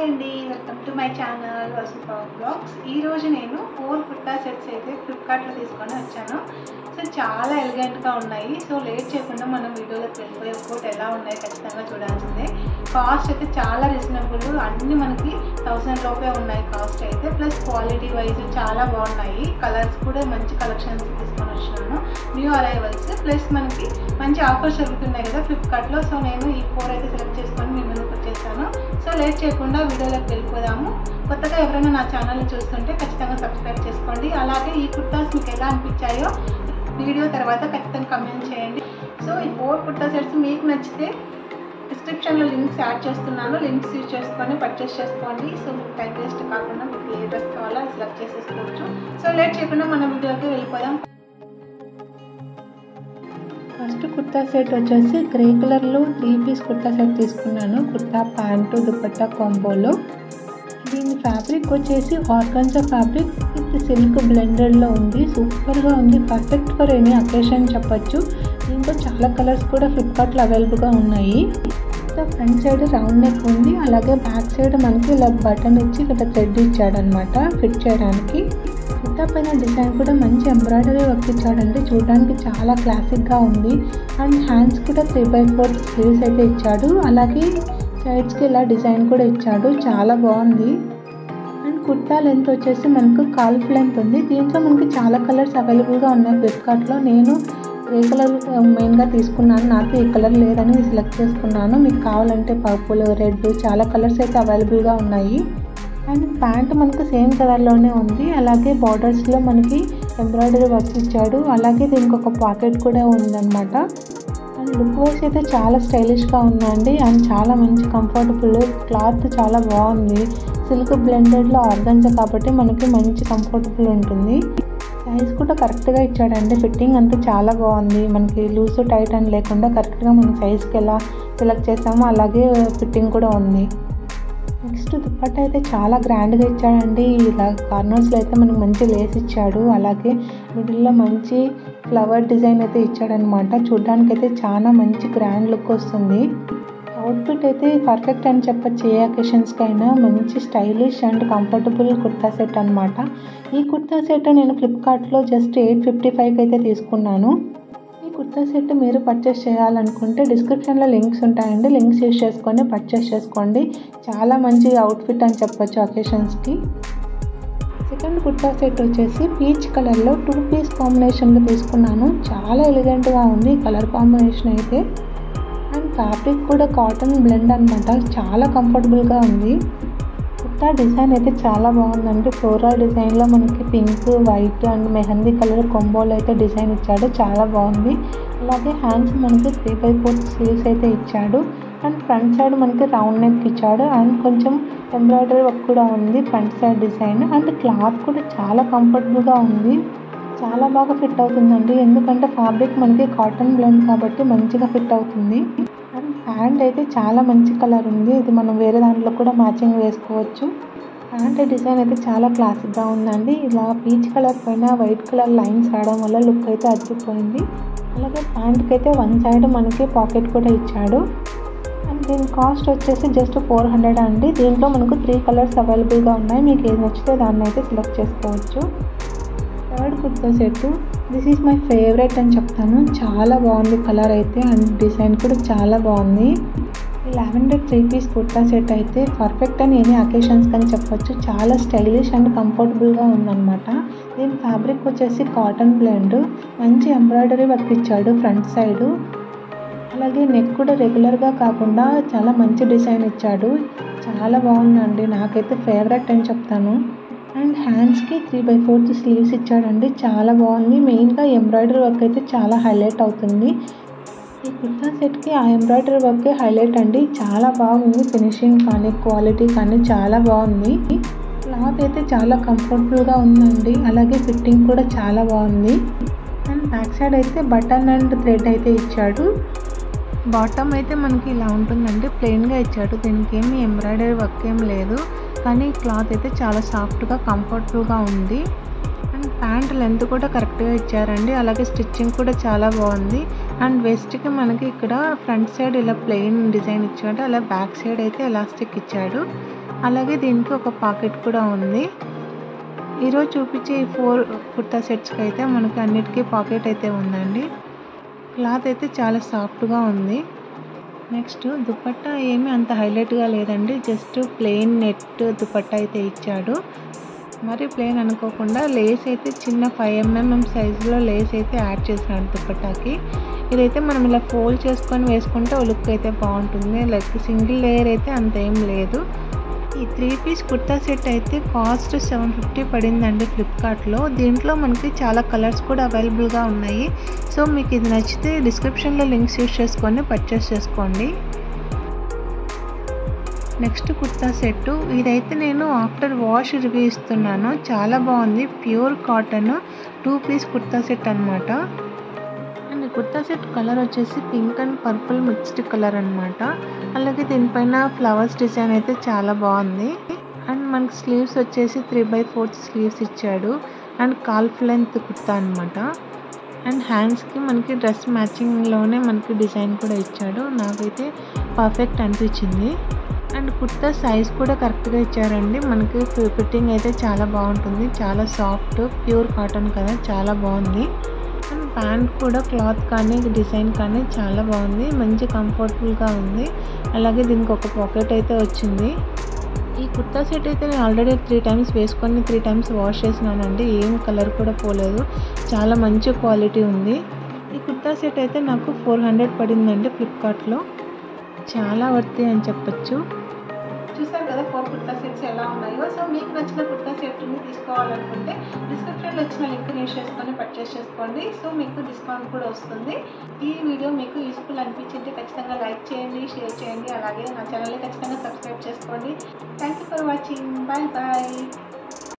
అండి, welcome to my channel Vasundha blogs. ఈరోజు నేను 4 కుర్తా సెట్స్ అయితే ఫ్లిప్కార్ట్లో తీసుకొని వచ్చాను. సో చాలా ఎలిగెంట్గా ఉన్నాయి. సో లేట్ చేయకుండా మనం వీడియోలోకి వెళ్ళిపోయి ఒక్కోటి ఎలా ఉన్నాయి ఖచ్చితంగా చూడాల్సిందే. కాస్ట్ అయితే చాలా రీజనబుల్, అన్నీ మనకి 1000 లోపే ఉన్నాయి కాస్ట్ అయితే. ప్లస్ క్వాలిటీ వైజ్ చాలా బాగున్నాయి. కలర్స్ కూడా మంచి కలెక్షన్స్ తీసుకొని వచ్చినాను, న్యూ అరైవల్స్. ప్లస్ మనకి మంచి ఆఫర్స్ జరుగుతున్నాయి కదా ఫ్లిప్కార్ట్లో. సో నేను ఈ 4 అయితే సెలెక్ట్ చేసుకొని మీ ముందుకు వచ్చేసాను. సో లేట్ చేయకుండా వీడియోలోకి వెళ్ళిపోదాము. కొత్తగా ఎవరైనా నా ఛానల్ని చూస్తుంటే ఖచ్చితంగా సబ్స్క్రైబ్ చేసుకోండి. అలాగే ఈ కుర్తాస్ మీకు ఎలా అనిపించాయో వీడియో తర్వాత ఖచ్చితంగా కమెంట్ చేయండి. సో ఈ 4 కుర్తా సెట్స్ మీకు నచ్చితే డిస్క్రిప్షన్లో లింక్స్ యాడ్ చేస్తున్నాను, లింక్స్ యూజ్ చేసుకొని పర్చేస్ చేసుకోండి. సో మీకు టైం వేస్ట్ కాకుండా మీకు ఏ డ్రెస్ కావాలో సెలెక్ట్ చేసేసుకోవచ్చు. సో లేట్ చేయకుండా మనం వీడియోకి వెళ్ళిపోదాం. ఫస్ట్ కుర్తా సెట్ వచ్చేసి గ్రే కలర్లో 3 పీస్ కుర్తా సెట్ తీసుకున్నాను. కుర్తా ప్యాంటు దుపట్టా కాంబోలో. దీని ఫ్యాబ్రిక్ వచ్చేసి ఆర్గాన్జా ఫ్యాబ్రిక్ విత్ సిల్క్ బ్లెండెడ్లో ఉంది. సూపర్గా ఉంది, పర్ఫెక్ట్ ఫర్ ఎనీ అకేషన్ చెప్పచ్చు. దీంట్లో చాలా కలర్స్ కూడా ఫ్లిప్కార్ట్లో అవైలబుల్గా ఉన్నాయి. ఫ్రంట్ సైడ్ రౌండ్ నెక్ ఉంది, అలాగే బ్యాక్ సైడ్ మనకి ఇలా బటన్ ఇచ్చి ఇక్కడ థ్రెడ్ ఇచ్చాడనమాట ఫిట్ చేయడానికి. కుర్తా పైన డిజైన్ కూడా మంచి ఎంబ్రాయిడరీ వర్క్ ఇచ్చాడండి, చూడడానికి చాలా క్లాసిక్గా ఉంది. అండ్ హ్యాండ్స్ కూడా 3/4 స్లీవ్స్ అయితే ఇచ్చాడు, అలాగే సైడ్స్కి ఇలా డిజైన్ కూడా ఇచ్చాడు, చాలా బాగుంది. అండ్ కుర్తా లెంత్ వచ్చేసి మనకు కాల్ఫ్ లెంత్ ఉంది. దీంట్లో మనకి చాలా కలర్స్ అవైలబుల్గా ఉన్నాయి ఫ్లిప్కార్ట్లో. నేను గ్రే కలర్ మెయిన్గా తీసుకున్నాను, నాకు ఈ కలర్ లేదని సెలెక్ట్ చేసుకున్నాను. మీకు కావాలంటే పర్పుల్, రెడ్ చాలా కలర్స్ అయితే అవైలబుల్గా ఉన్నాయి. అండ్ ప్యాంట్ మనకు సేమ్ కలర్లోనే ఉంది, అలాగే బార్డర్స్లో మనకి ఎంబ్రాయిడరీ వర్క్ ఇచ్చాడు, అలాగే దీనికి ఒక పాకెట్ కూడా ఉందన్నమాట. అండ్ లుక్ వైస్ అయితే చాలా స్టైలిష్గా ఉందండి. అండ్ చాలా మంచి కంఫర్టబుల్, క్లాత్ చాలా బాగుంది. సిల్క్ బ్లెండెడ్లో ఆర్గాన్జా కాబట్టి మనకి మంచి కంఫర్టబుల్ ఉంటుంది. సైజ్ కూడా కరెక్ట్గా ఇచ్చాడండి, ఫిట్టింగ్ అంతా చాలా బాగుంది. మనకి లూజ్ టైట్ అని లేకుండా కరెక్ట్గా మన సైజ్కి ఎలా సెలెక్ట్ చేసామో అలాగే ఫిట్టింగ్ కూడా ఉంది. నెక్స్ట్ దుపట్టా అయితే చాలా గ్రాండ్గా ఇచ్చాడండి. ఇలా కార్నర్స్లో అయితే మనకి మంచి లేస్ ఇచ్చాడు, అలాగే మిడిల్లో మంచి ఫ్లవర్ డిజైన్ అయితే ఇచ్చాడనమాట. చూడడానికి అయితే చాలా మంచి గ్రాండ్ లుక్ వస్తుంది. అవుట్ఫిట్ అయితే పర్ఫెక్ట్ అని చెప్పచ్చు. ఏ అకేషన్స్కైనా మంచి stylish and comfortable kurta set అనమాట. ఈ కుర్తా సెట్ నేను ఫ్లిప్కార్ట్లో జస్ట్ 855కి అయితే తీసుకున్నాను. ఈ కుర్తా సెట్ మీరు పర్చేస్ చేయాలనుకుంటే డిస్క్రిప్షన్లో లింక్స్ ఉంటాయండి, లింక్స్ యూజ్ చేసుకొని పర్చేస్ చేసుకోండి. చాలా మంచి అవుట్ఫిట్ అని చెప్పచ్చు అకేషన్స్కి. సెకండ్ కుర్తా సెట్ వచ్చేసి పీచ్ కలర్లో 2 పీస్ కాంబినేషన్లో తీసుకున్నాను. చాలా ఎలిగెంట్గా ఉంది కలర్ కాంబినేషన్ అయితే. అండ్ ఫ్యాబ్రిక్ కూడా కాటన్ బ్లెండ్ అనమాట, చాలా కంఫర్టబుల్గా ఉంది. కుర్తా డిజైన్ అయితే చాలా బాగుందండి. ఫ్లోరల్ డిజైన్లో మనకి pink, white and mehndi colour కొంబోలో అయితే డిజైన్ ఇచ్చాడు, చాలా బాగుంది. అలాగే హ్యాండ్స్ మనకి 3/4 స్లీవ్స్ అయితే ఇచ్చాడు. అండ్ ఫ్రంట్ సైడ్ మనకి రౌండ్ నెక్ ఇచ్చాడు, అండ్ కొంచెం ఎంబ్రాయిడరీ వర్క్ కూడా ఉంది front side design. And cloth కూడా చాలా కంఫర్టబుల్గా ఉంది, చాలా బాగా ఫిట్ అవుతుందండి. ఎందుకంటే ఫ్యాబ్రిక్ మనకి కాటన్ బ్లెండ్ కాబట్టి మంచిగా ఫిట్ అవుతుంది. అండ్ ప్యాంట్ అయితే చాలా మంచి కలర్ ఉంది, ఇది మనం వేరే దాంట్లో కూడా మ్యాచింగ్ వేసుకోవచ్చు. ప్యాంట్ డిజైన్ అయితే చాలా క్లాసిక్గా ఉందండి. ఇలా పీచ్ కలర్ పైన వైట్ కలర్ లైన్స్ రావడం వల్ల లుక్ అయితే అదిరిపోయింది. అలాగే ప్యాంట్కి అయితే 1 సైడ్ మనకి పాకెట్ కూడా ఇచ్చాడు. అండ్ దీని కాస్ట్ వచ్చేసి జస్ట్ 400 అండి. దీంట్లో మనకు 3 కలర్స్ అవైలబుల్గా ఉన్నాయి, మీకు ఏది నచ్చితే దాన్ని అయితే సెలెక్ట్ చేసుకోవచ్చు. Third kurta set, this is my favourite అని చెప్తాను. చాలా బాగుంది కలర్ అయితే, అండ్ డిజైన్ కూడా చాలా బాగుంది. ఈ లావెండర్ 3 పీస్ కుర్తా సెట్ అయితే పర్ఫెక్ట్ అని ఎనీ అకేషన్స్ అని చెప్పొచ్చు. చాలా స్టైలిష్ అండ్ కంఫర్టబుల్గా ఉందన్నమాట. దీని ఫ్యాబ్రిక్ వచ్చేసి కాటన్ బ్లెండ్, మంచి ఎంబ్రాయిడరీ వర్క్ ఇచ్చాడు ఫ్రంట్ సైడు. అలాగే నెక్ కూడా రెగ్యులర్గా కాకుండా చాలా మంచి డిజైన్ ఇచ్చాడు, చాలా బాగుందండి. నాకైతే ఫేవరెట్ అని చెప్తాను. అండ్ హ్యాండ్స్కి 3/4 స్లీవ్స్ ఇచ్చాడండి, చాలా బాగుంది. మెయిన్గా ఎంబ్రాయిడరీ వర్క్ అయితే చాలా హైలైట్ అవుతుంది. ఈ కుర్తా సెట్కి ఆ ఎంబ్రాయిడరీ వర్క్ హైలైట్ అండి, చాలా బాగుంది. ఫినిషింగ్ కానీ క్వాలిటీ కానీ చాలా బాగుంది. క్లాత్ అయితే చాలా కంఫర్టబుల్గా ఉందండి, అలాగే ఫిట్టింగ్ కూడా చాలా బాగుంది. అండ్ బ్యాక్ సైడ్ అయితే బటన్ అండ్ థ్రెడ్ అయితే ఇచ్చాడు. బాటమ్ అయితే మనకి ఇలా ఉంటుందండి, ప్లెయిన్గా ఇచ్చాడు, దీనికి ఏమి ఎంబ్రాయిడరీ వర్క్ ఏం లేదు. కానీ క్లాత్ అయితే చాలా సాఫ్ట్గా కంఫర్టబుల్గా ఉంది. అండ్ ప్యాంట్ లెంత్ కూడా కరెక్ట్గా ఇచ్చారండి, అలాగే స్టిచ్చింగ్ కూడా చాలా బాగుంది. అండ్ వెస్ట్కి మనకి ఇక్కడ ఫ్రంట్ సైడ్ ఇలా ప్లెయిన్ డిజైన్ ఇచ్చాడు, అలా బ్యాక్ సైడ్ అయితే ఎలాస్టిక్ ఇచ్చాడు. అలాగే దీనికి ఒక పాకెట్ కూడా ఉంది. ఈరోజు చూపించే ఈ 4 కుర్తా సెట్స్కి అయితే మనకి అన్నిటికీ పాకెట్ అయితే ఉందండి. క్లాత్ అయితే చాలా సాఫ్ట్గా ఉంది. నెక్స్ట్ దుపట్టా ఏమీ అంత హైలైట్గా లేదండి, జస్ట్ ప్లెయిన్ నెట్ దుపట్టా అయితే ఇచ్చాడు. మరి ప్లెయిన్ అనుకోకుండా లేస్ అయితే చిన్న 5 mm సైజులో లేస్ అయితే యాడ్ చేసినాడు దుపట్టాకి. ఇదైతే మనం ఇలా ఫోల్డ్ చేసుకొని వేసుకుంటే లుక్ అయితే బాగుంటుంది. లైక్ సింగిల్ లేయర్ అయితే అంత ఏం లేదు. ఈ 3 పీస్ కుర్తా సెట్ అయితే కాస్ట్ 750 పడిందండి ఫ్లిప్కార్ట్లో. దీంట్లో మనకి చాలా కలర్స్ కూడా అవైలబుల్గా ఉన్నాయి. సో మీకు ఇది నచ్చితే డిస్క్రిప్షన్లో లింక్స్ యూస్ చేసుకొని పర్చేస్ చేసుకోండి. నెక్స్ట్ కుర్తా సెట్, ఇదైతే నేను ఆఫ్టర్ వాష్ రివ్యూ ఇస్తున్నాను. చాలా బాగుంది. Pure cotton 2 piece kurta set అనమాట. అండ్ కుర్తా సెట్ కలర్ వచ్చేసి pink and purple mixed colour అనమాట. అలాగే దీనిపైన ఫ్లవర్స్ డిజైన్ అయితే చాలా బాగుంది. అండ్ మనకి స్లీవ్స్ వచ్చేసి 3/4 స్లీవ్స్ ఇచ్చాడు. అండ్ కాల్ఫ్ లెంత్ కుర్తా అనమాట. అండ్ హ్యాండ్స్కి మనకి డ్రెస్ మ్యాచింగ్లోనే మనకి డిజైన్ కూడా ఇచ్చాడు. నాకైతే పర్ఫెక్ట్ అనిపించింది. అండ్ కుర్తా సైజ్ కూడా కరెక్ట్గా ఇచ్చారండి. మనకి ఫిట్టింగ్ అయితే చాలా బాగుంటుంది. చాలా సాఫ్ట్ ప్యూర్ కాటన్ కదా, చాలా బాగుంది. అండ్ ప్యాంట్ కూడా క్లాత్ కానీ డిజైన్ కానీ చాలా బాగుంది. మంచి కంఫర్టబుల్గా ఉంది. అలాగే దీనికి ఒక పాకెట్ అయితే వచ్చింది. ఈ కుర్తా సెట్ అయితే నేను ఆల్రెడీ 3 times వేసుకొని 3 times వాష్ చేసినానండి. ఏం కలర్ కూడా పోలేదు. చాలా మంచి క్వాలిటీ ఉంది. ఈ కుర్తా సెట్ అయితే నాకు 400 పడిందండి ఫ్లిప్కార్ట్లో. చాలా వర్తీ అని చెప్పొచ్చు. చూసారు కదా 4 కుర్తా సెట్స్ ఎలా ఉన్నాయో. సో మీకు నచ్చిన కుర్తా సెట్ని తీసుకోవాలనుకుంటే డిస్క్రిప్షన్లో వచ్చిన లింక్ యూస్ చేసుకొని పర్చేస్ చేసుకోండి. సో మీకు డిస్కౌంట్ కూడా వస్తుంది. ఈ వీడియో మీకు యూస్ఫుల్ అనిపించింటే ఖచ్చితంగా లైక్ చేయండి, షేర్ చేయండి. అలాగే నా ఛానల్ని ఖచ్చితంగా సబ్స్క్రైబ్ చేసుకోండి. Thank you for watching. Bye bye.